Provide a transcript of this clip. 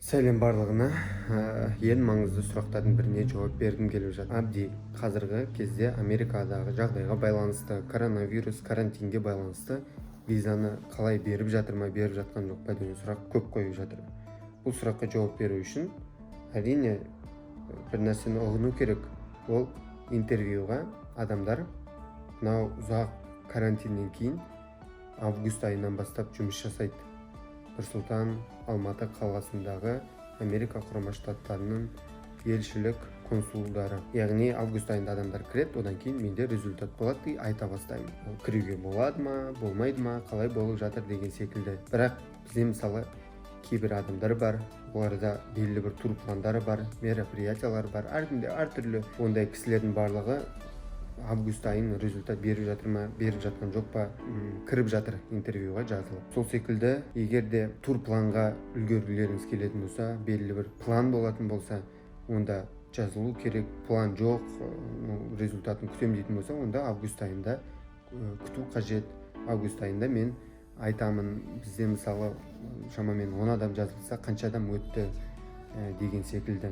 Сәлем барлығына. Ең маңызды сұрақтардың біріне жауап бергім келіп жатыр. Абди қазіргі кезде Америкадағы жағдайға байланысты, коронавирус, карантинге байланысты визаны қалай беріп жатыр ма, беріп жатқан жоқ па деген сұрақ көп қойып жатыр. Бұл сұраққа жауап беру үшін әрине бір нәрсені ұғыну керек. Ол интервьюға адамдар мынау ұзақ карантиннен кейін август айынан бастап жұмыс жасайды. Нұрсұлтан, Алматы қаласындағы Америка құрама штаттарының елшілік консулдары. Яғни август айында адамдар кіреді, одан кейін менде результат болады и айта бастаймын. Кіруге болады ма, болмайды ма, қалай болып жатыр деген секілді. Бірақ бізде мысалы кейбір адамдар бар, оларда белгілі бір тур пландары бар, мероприятиялар бар, әртүрлі. Ондай кісілердің барлығы август айын результат беріп жатыр ма, беріп жатқан жоқ па, кіріп жатыр интервьюға жазылып. Сол секілді, егер де тур планға үлгергілеріңіз келетін болса, белгілі бір план болатын болса, онда жазылу керек. План жоқ, результатын күтем дейтін болса, онда август айында күту қажет. Август айында мен айтамын, бізде мысалы шамамен 10 адам жазылса, қанша адам өтті деген секілді.